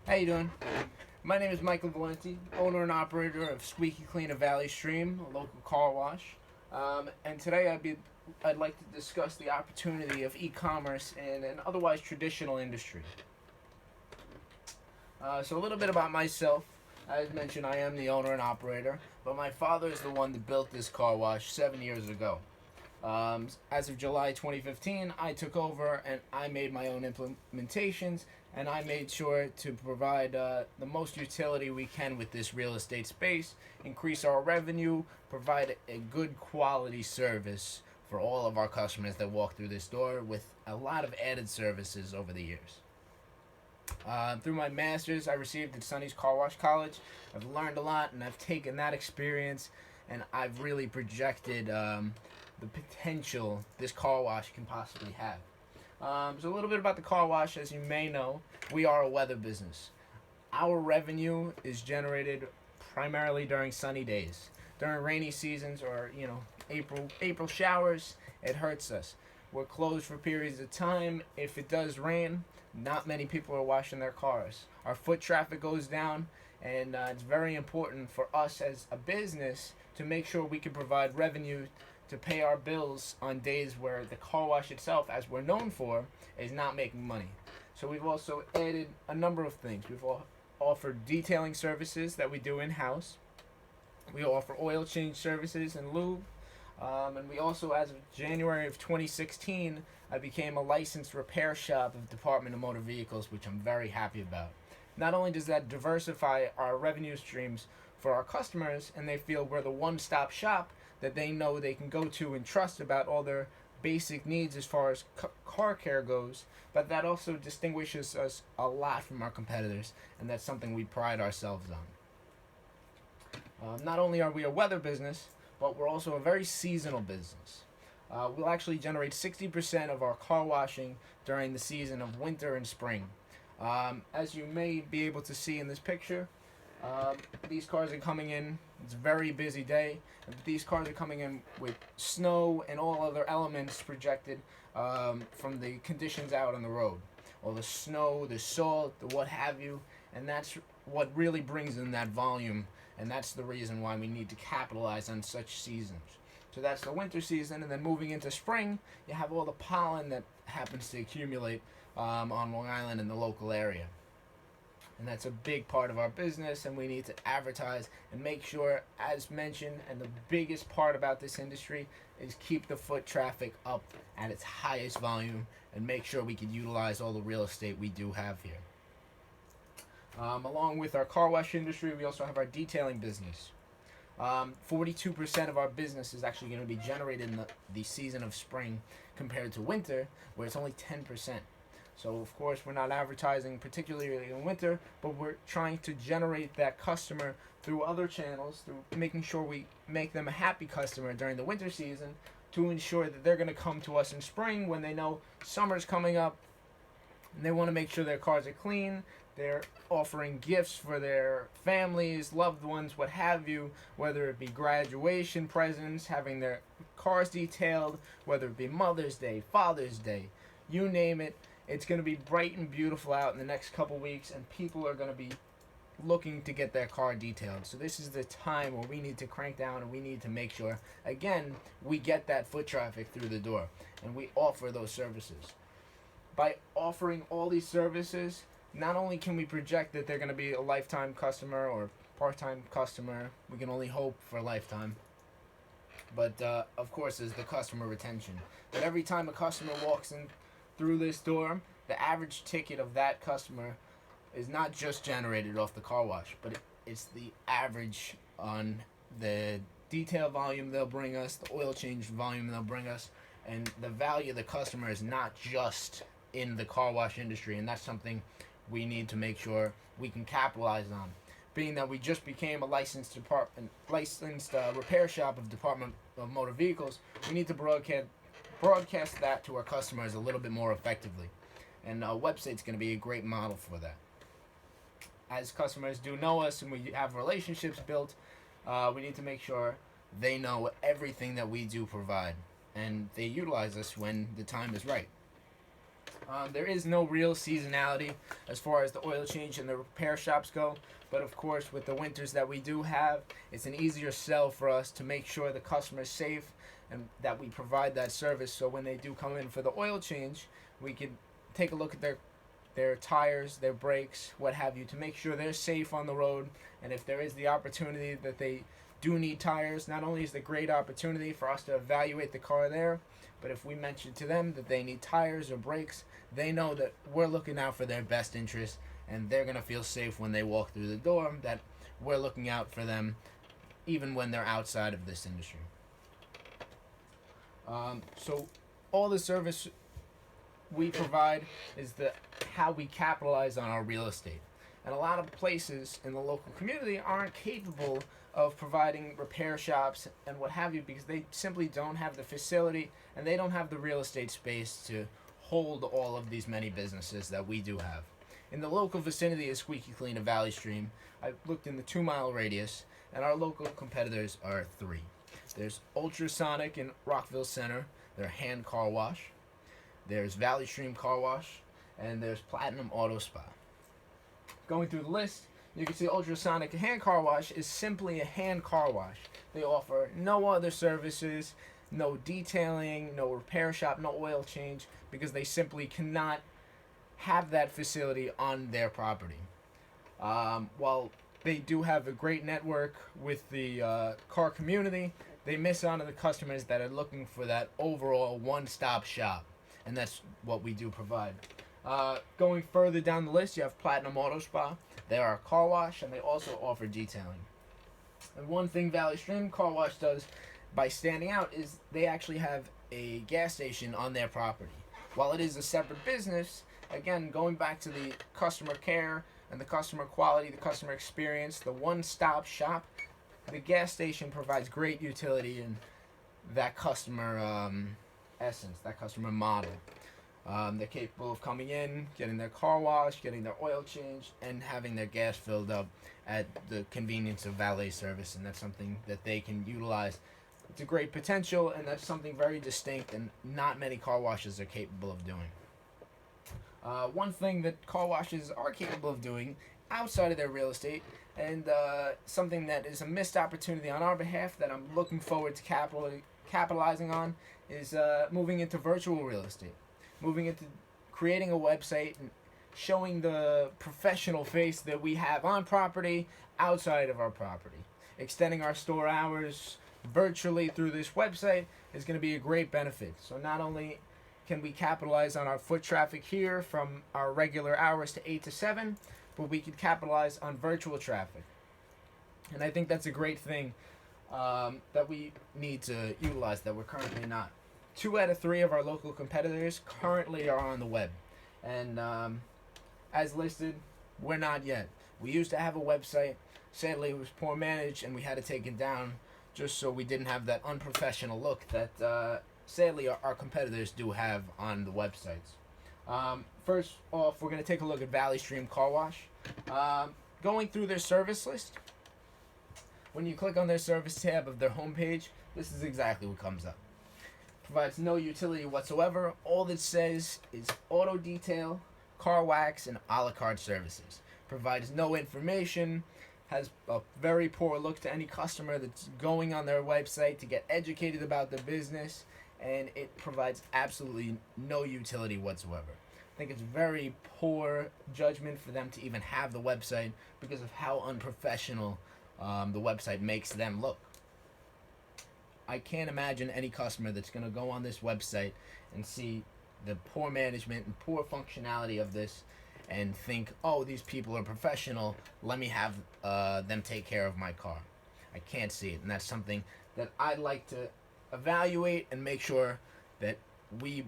How you doing? My name is Michael Valenti, owner and operator of Squeaky Clean of Valley Stream, a local car wash. And today I'd like to discuss the opportunity of e-commerce in an otherwise traditional industry. So a little bit about myself. As mentioned, I am the owner and operator, but my father is the one that built this car wash 7 years ago. As of July 2015, I took over and I made my own implementations, and I made sure to provide the most utility we can with this real estate space, increase our revenue, provide a good quality service for all of our customers that walk through this door with a lot of added services over the years. Through my master's, I received at Sonny's Car Wash College. I've learned a lot, and I've taken that experience and I've really projected the potential this car wash can possibly have. So a little bit about the car wash. As you may know, we are a weather business. Our revenue is generated primarily during sunny days. During rainy seasons or April showers, it hurts us. We're closed for periods of time. If it does rain, not many people are washing their cars. Our foot traffic goes down, and it's very important for us as a business to make sure we can provide revenue to pay our bills on days where the car wash itself, as we're known for, is not making money. So we've also added a number of things. We've offered detailing services that we do in-house. We offer oil change services and lube. And we also, as of January of 2016, I became a licensed repair shop of Department of Motor Vehicles, which I'm very happy about. Not only does that diversify our revenue streams for our customers, and they feel we're the one-stop shop that they know they can go to and trust about all their basic needs as far as car care goes, but that also distinguishes us a lot from our competitors, and that's something we pride ourselves on. Not only are we a weather business, but we're also a very seasonal business. We'll actually generate 60% of our car washing during the season of winter and spring. As you may be able to see in this picture, these cars are coming in. It's a very busy day. These cars are coming in with snow and all other elements projected from the conditions out on the road. All the snow, the salt, the what have you. And that's what really brings in that volume. And that's the reason why we need to capitalize on such seasons. So that's the winter season. And then moving into spring, you have all the pollen that happens to accumulate on Long Island and the local area. And that's a big part of our business, and we need to advertise and make sure, as mentioned, and the biggest part about this industry is keep the foot traffic up at its highest volume and make sure we can utilize all the real estate we do have here. Along with our car wash industry, we also have our detailing business. 42% of our business is actually going to be generated in the season of spring compared to winter, where it's only 10%. So of course we're not advertising particularly in winter, but we're trying to generate that customer through other channels, through making sure we make them a happy customer during the winter season to ensure that they're going to come to us in spring when they know summer's coming up and they want to make sure their cars are clean. They're offering gifts for their families, loved ones, what have you, whether it be graduation presents, having their cars detailed, whether it be Mother's Day, Father's Day, you name it. It's going to be bright and beautiful out in the next couple weeks, and people are going to be looking to get their car detailed. So this is the time where we need to crank down and we need to make sure, again, we get that foot traffic through the door, and we offer those services. By offering all these services, not only can we project that they're going to be a lifetime customer or part-time customer, we can only hope for a lifetime, but of course is the customer retention. That every time a customer walks in through this door, the average ticket of that customer is not just generated off the car wash, but it's the average on the detail volume they'll bring us, the oil change volume they'll bring us, and the value of the customer is not just in the car wash industry, and that's something we need to make sure we can capitalize on. Being that we just became a licensed repair shop of Department of Motor Vehicles, we need to broadcast that to our customers a little bit more effectively. And a website's going to be a great model for that. As customers do know us and we have relationships built, we need to make sure they know everything that we do provide, and they utilize us when the time is right. There is no real seasonality as far as the oil change and the repair shops go, but of course, with the winters that we do have, it's an easier sell for us to make sure the customer is safe and that we provide that service. So when they do come in for the oil change, we can take a look at their tires, their brakes, what have you, to make sure they're safe on the road. And if there is the opportunity that they do need tires, not only is it a great opportunity for us to evaluate the car there, but if we mention to them that they need tires or brakes, they know that we're looking out for their best interest, and they're going to feel safe when they walk through the door that we're looking out for them even when they're outside of this industry. So all the service we provide is how we capitalize on our real estate. And a lot of places in the local community aren't capable of providing repair shops and what have you because they simply don't have the facility and they don't have the real estate space to hold all of these many businesses that we do have. In the local vicinity of Squeaky Clean and Valley Stream, I looked in the 2-mile radius, and our local competitors are 3. There's Ultrasonic in Rockville Center, their hand car wash. There's Valley Stream Car Wash, and there's Platinum Auto Spa. Going through the list, you can see Ultrasonic Hand Car Wash is simply a hand car wash. They offer no other services, no detailing, no repair shop, no oil change, because they simply cannot have that facility on their property. While they do have a great network with the car community, they miss out on the customers that are looking for that overall one-stop shop, and that's what we do provide. Going further down the list, you have Platinum Auto Spa. They are a car wash, and they also offer detailing. And one thing Valley Stream Car Wash does by standing out is they actually have a gas station on their property. While it is a separate business, again, going back to the customer care and the customer quality, the customer experience, the one-stop shop, the gas station provides great utility in that customer essence, that customer model. They're capable of coming in, getting their car washed, getting their oil changed, and having their gas filled up at the convenience of valet service, and that's something that they can utilize. It's a great potential, and that's something very distinct, and not many car washes are capable of doing. One thing that car washes are capable of doing outside of their real estate, and something that is a missed opportunity on our behalf that I'm looking forward to capitalizing on, is moving into virtual real estate. Moving into creating a website and showing the professional face that we have on property, outside of our property. Extending our store hours virtually through this website is going to be a great benefit. So not only can we capitalize on our foot traffic here from our regular hours to 8 to 7, but we can capitalize on virtual traffic. And I think that's a great thing that we need to utilize that we're currently not. 2 out of 3 of our local competitors currently are on the web. And as listed, we're not yet. We used to have a website. Sadly, it was poor managed, and we had to take it down just so we didn't have that unprofessional look that sadly our competitors do have on the websites. First off, we're going to take a look at Valley Stream Car Wash. Going through their service list, when you click on their service tab of their homepage, this is exactly what comes up. Provides no utility whatsoever. All that says is auto detail, car wax, and a la carte services. Provides no information, has a very poor look to any customer that's going on their website to get educated about the business, and it provides absolutely no utility whatsoever. I think it's very poor judgment for them to even have the website because of how unprofessional the website makes them look. I can't imagine any customer that's going to go on this website and see the poor management and poor functionality of this and think, oh, these people are professional, let me have them take care of my car. I can't see it, and that's something that I'd like to evaluate and make sure that we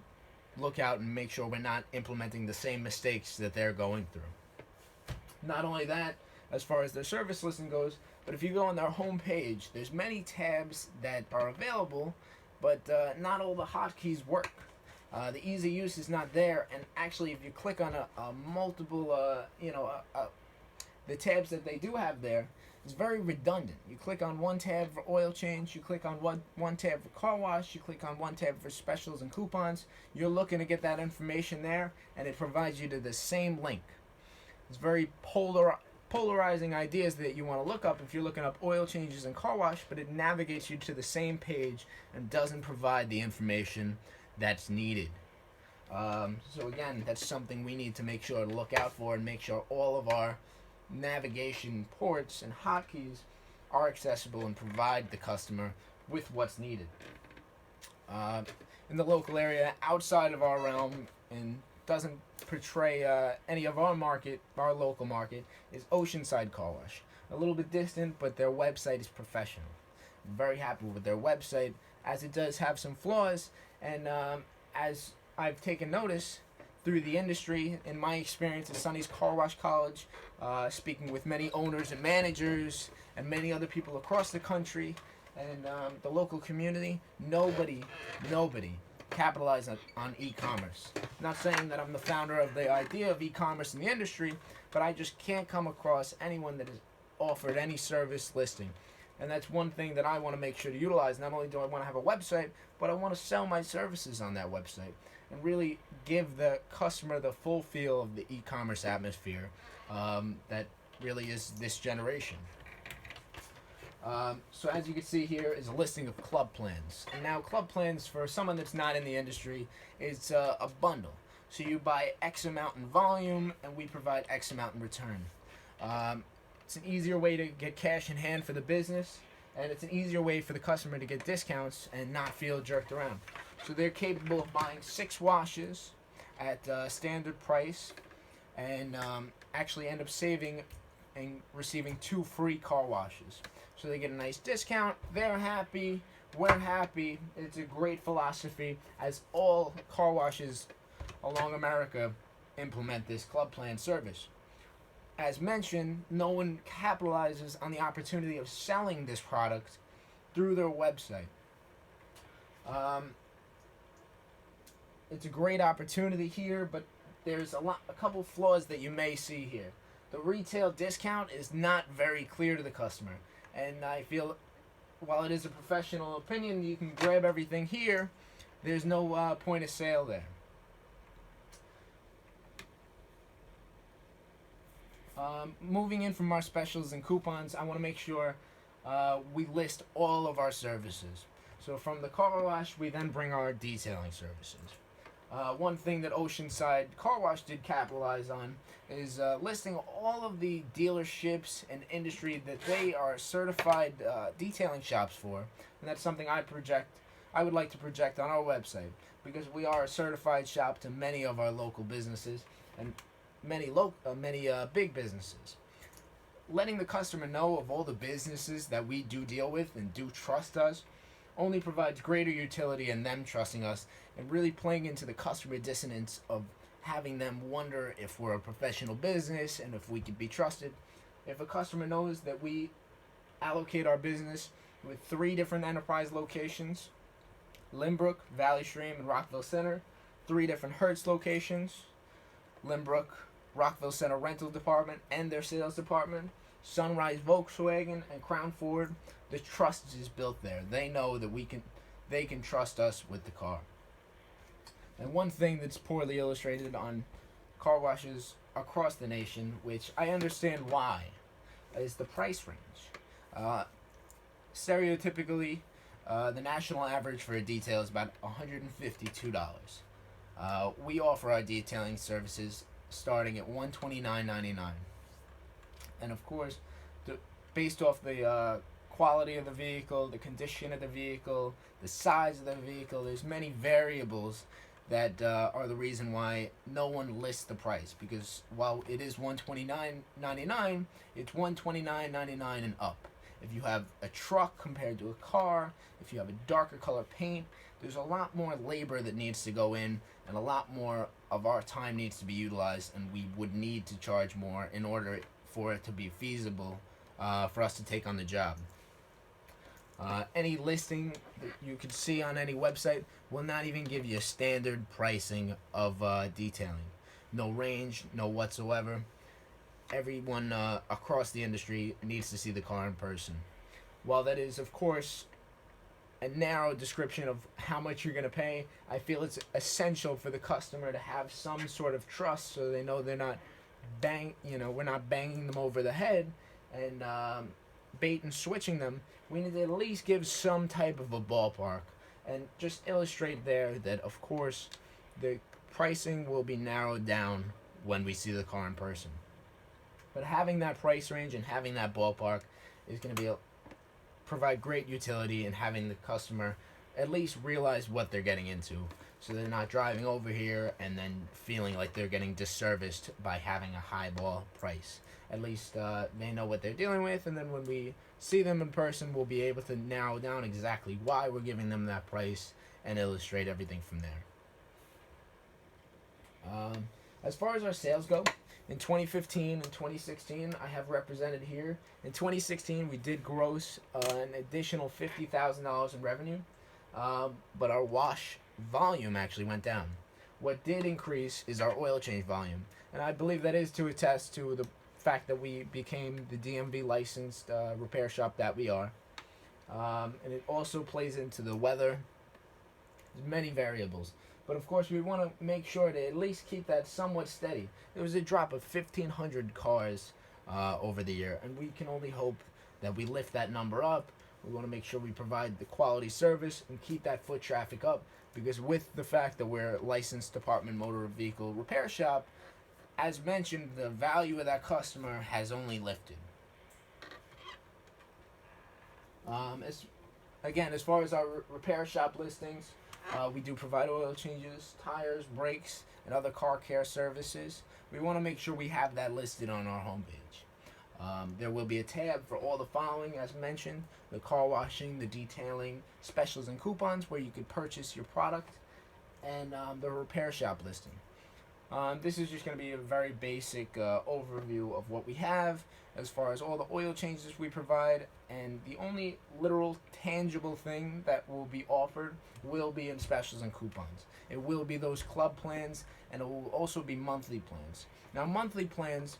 look out and make sure we're not implementing the same mistakes that they're going through. Not only that, as far as their service listing goes, but if you go on their homepage, there's many tabs that are available, but not all the hotkeys work. The ease of use is not there, and actually, if you click on a multiple, the tabs that they do have there is very redundant. You click on one tab for oil change, you click on one tab for car wash, you click on one tab for specials and coupons. You're looking to get that information there, and it provides you to the same link. It's very polarizing ideas that you want to look up if you're looking up oil changes and car wash, but it navigates you to the same page and doesn't provide the information that's needed. So again, that's something we need to make sure to look out for and make sure all of our navigation ports and hotkeys are accessible and provide the customer with what's needed. In the local area, outside of our realm, and doesn't portray any of our market, our local market, is Oceanside Car Wash. A little bit distant, but their website is professional. I'm very happy with their website, as it does have some flaws, and as I've taken notice through the industry, in my experience at Sonny's Car Wash College, speaking with many owners and managers and many other people across the country and the local community, nobody capitalize on e-commerce. Not saying that I'm the founder of the idea of e-commerce in the industry, but I just can't come across anyone that has offered any service listing. And that's one thing that I want to make sure to utilize. Not only do I want to have a website, but I want to sell my services on that website and really give the customer the full feel of the e-commerce atmosphere that really is this generation. So as you can see here is a listing of club plans. And now club plans, for someone that's not in the industry, is a bundle. So you buy X amount in volume and we provide X amount in return. It's an easier way to get cash in hand for the business, and it's an easier way for the customer to get discounts and not feel jerked around. So they're capable of buying 6 washes at standard price and actually end up saving and receiving 2 free car washes. So they get a nice discount, they're happy, we're happy. It's a great philosophy, as all car washes along America implement this club plan service. As mentioned, no one capitalizes on the opportunity of selling this product through their website. It's a great opportunity here, but there's a couple flaws that you may see here. The retail discount is not very clear to the customer, and I feel, while it is a professional opinion, you can grab everything here, there's no point of sale there. Moving in from our specials and coupons, I want to make sure we list all of our services. So from the car wash, we then bring our detailing services. One thing that Oceanside Car Wash did capitalize on is listing all of the dealerships and industry that they are certified detailing shops for, and that's something I would like to project on our website, because we are a certified shop to many of our local businesses and many big businesses. Letting the customer know of all the businesses that we do deal with and do trust us only provides greater utility in them trusting us, and really playing into the customer dissonance of having them wonder if we're a professional business and if we can be trusted. If a customer knows that we allocate our business with 3 different enterprise locations, Lynbrook, Valley Stream, and Rockville Center, 3 different Hertz locations, Lynbrook, Rockville Center Rental Department and their sales department, Sunrise Volkswagen, and Crown Ford, the trust is built there. They know that they can trust us with the car. And one thing that's poorly illustrated on car washes across the nation, which I understand why, is the price range. Stereotypically, the national average for a detail is about $152. We offer our detailing services starting at $129.99, and of course, based off the quality of the vehicle, the condition of the vehicle, the size of the vehicle, there's many variables that are the reason why no one lists the price, because while it is $129.99, it's $129.99 and up. If you have a truck compared to a car, if you have a darker color paint, there's a lot more labor that needs to go in, and a lot more of our time needs to be utilized, and we would need to charge more in order for it to be feasible for us to take on the job. Any listing that you could see on any website will not even give you a standard pricing of detailing. No range, no whatsoever. everyone across the industry needs to see the car in person. While that is, of course, a narrow description of how much you're going to pay, I feel it's essential for the customer to have some sort of trust so they know they're not we're not banging them over the head and bait and switching them. We need to at least give some type of a ballpark and just illustrate there that, of course, the pricing will be narrowed down when we see the car in person. But having that price range and having that ballpark is going to provide great utility in having the customer at least realize what they're getting into, so they're not driving over here and then feeling like they're getting disserviced by having a high ball price. At least they know what they're dealing with, and then when we see them in person, we'll be able to narrow down exactly why we're giving them that price and illustrate everything from there. As far as our sales go, in 2015 and 2016, I have represented here. In 2016, we did gross an additional $50,000 in revenue, but our wash volume actually went down. What did increase is our oil change volume, and I believe that is to attest to the fact that we became the DMV licensed repair shop that we are. And it also plays into the weather. There's many variables. But of course, we want to make sure to at least keep that somewhat steady. There was a drop of 1,500 cars over the year, and we can only hope that we lift that number up. We want to make sure we provide the quality service and keep that foot traffic up, because with the fact that we're a licensed Department Motor Vehicle Repair Shop, as mentioned, the value of that customer has only lifted. As far as our repair shop listings, we do provide oil changes, tires, brakes, and other car care services. We want to make sure we have that listed on our homepage. There will be a tab for all the following, as mentioned: the car washing, the detailing, specials and coupons where you could purchase your product, and the repair shop listing. This is just going to be a very basic overview of what we have as far as all the oil changes we provide, and the only literal tangible thing that will be offered will be in specials and coupons. It will be those club plans, and it will also be monthly plans. Now, monthly plans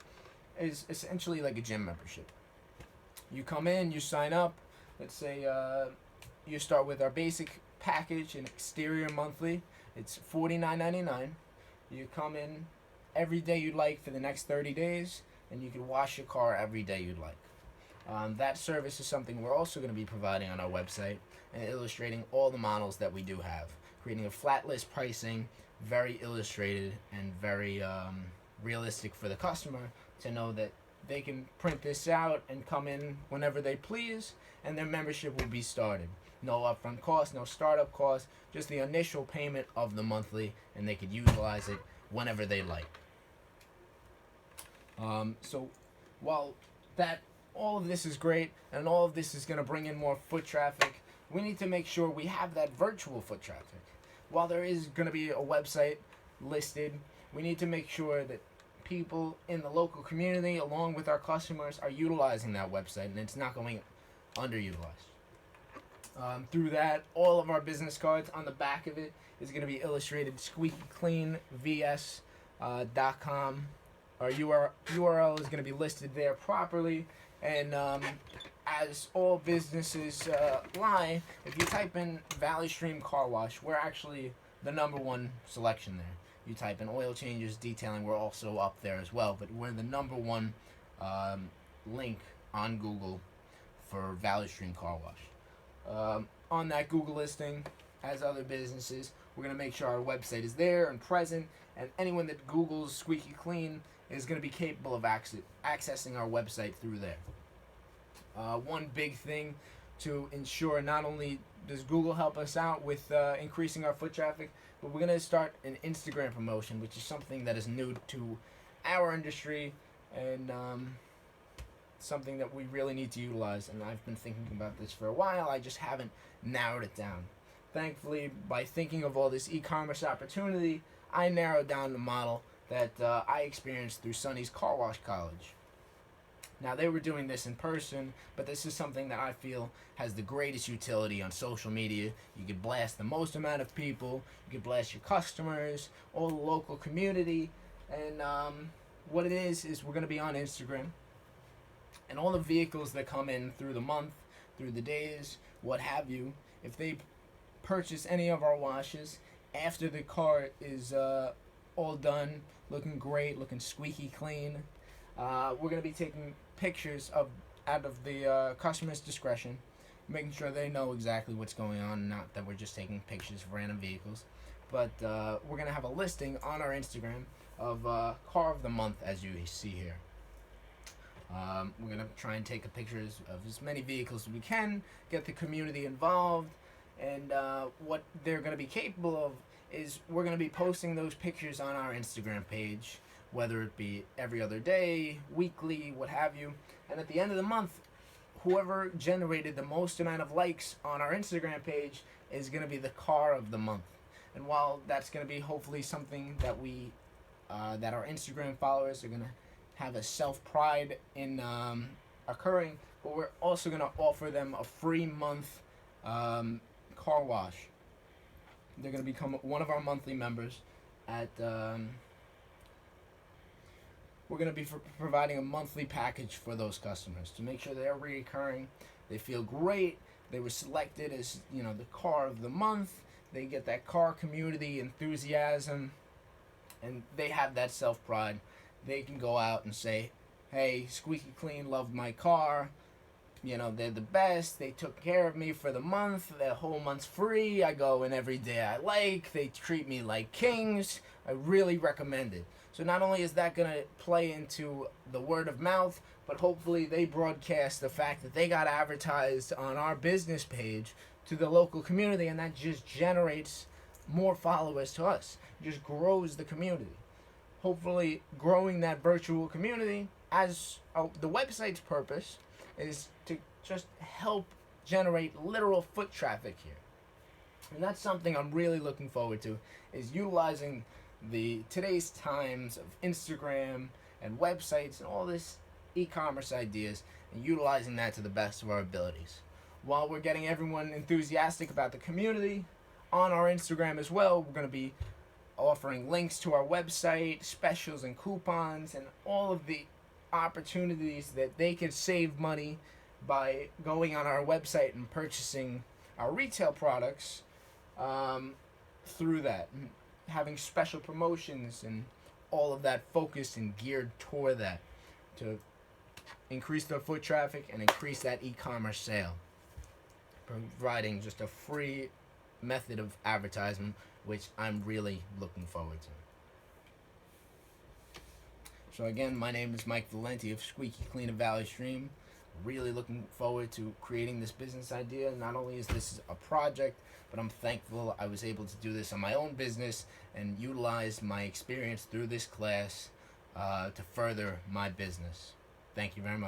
is essentially like a gym membership. You come in, you sign up. Let's say you start with our basic package, an exterior monthly. It's $49.99. You come in every day you'd like for the next 30 days, and you can wash your car every day you'd like. That service is something we're also going to be providing on our website and illustrating all the models that we do have, creating a flat list pricing, very illustrated and very realistic for the customer to know that they can print this out and come in whenever they please, and their membership will be started. No upfront cost, no startup cost, just the initial payment of the monthly, and they could utilize it whenever they like. So while all of this is great and all of this is going to bring in more foot traffic, we need to make sure we have that virtual foot traffic. While there is going to be a website listed, we need to make sure that people in the local community, along with our customers, are utilizing that website and it's not going underutilized. Through that, all of our business cards on the back of it is going to be illustrated squeakycleanvs.com. Our URL is going to be listed there properly, and as all businesses lie, if you type in Valley Stream Car Wash, we're actually the number one selection there. You type in oil changes, detailing, we're also up there as well, but we're the number one link on Google for Valley Stream Car Wash. On that Google listing, as other businesses, we're going to make sure our website is there and present, and anyone that Googles Squeaky Clean is going to be capable of accessing our website through there. One big thing to ensure, not only does Google help us out with increasing our foot traffic, but we're going to start an Instagram promotion, which is something that is new to our industry and something that we really need to utilize. And I've been thinking about this for a while. I just haven't narrowed it down. Thankfully, by thinking of all this e-commerce opportunity, I narrowed down the model that I experienced through Sonny's Car Wash College. Now, they were doing this in person, but this is something that I feel has the greatest utility on social media. You could blast the most amount of people, you could blast your customers, all the local community, and what it is we're going to be on Instagram, and all the vehicles that come in through the month, through the days, what have you, if they purchase any of our washes after the car is all done, looking great, looking squeaky clean, we're going to be taking pictures of out of the customer's discretion, making sure they know exactly what's going on, not that we're just taking pictures of random vehicles. But we're going to have a listing on our Instagram of car of the month, as you see here. We're going to try and take pictures of as many vehicles as we can, get the community involved, and what they're going to be capable of is we're going to be posting those pictures on our Instagram page, whether it be every other day, weekly, what have you. And at the end of the month, whoever generated the most amount of likes on our Instagram page is going to be the car of the month. And while that's going to be hopefully something that we, that our Instagram followers are going to have a self-pride in occurring, but we're also going to offer them a free month car wash. They're going to become one of our monthly members at... we're going to be providing a monthly package for those customers to make sure they're recurring. They feel great. They were selected as, the car of the month. They get that car community enthusiasm, and they have that self-pride. They can go out and say, hey, Squeaky Clean loved my car. They're the best. They took care of me for the month. The whole month's free. I go in every day I like. They treat me like kings. I really recommend it. So not only is that going to play into the word of mouth, but hopefully they broadcast the fact that they got advertised on our business page to the local community, and that just generates more followers to us. It just grows the community. Hopefully growing that virtual community as the website's purpose is to just help generate literal foot traffic here. And that's something I'm really looking forward to, is utilizing today's times of Instagram and websites and all this e-commerce ideas, and utilizing that to the best of our abilities. While we're getting everyone enthusiastic about the community, on our Instagram as well, we're going to be offering links to our website, specials and coupons, and all of the opportunities that they can save money by going on our website and purchasing our retail products through that. Having special promotions and all of that focused and geared toward that to increase their foot traffic and increase that e-commerce sale. Providing just a free method of advertisement, which I'm really looking forward to. So again, my name is Mike Valenti of Squeaky Clean of Valley Stream. Really looking forward to creating this business idea. Not only is this a project, but I'm thankful I was able to do this on my own business and utilize my experience through this class to further my business. Thank you very much.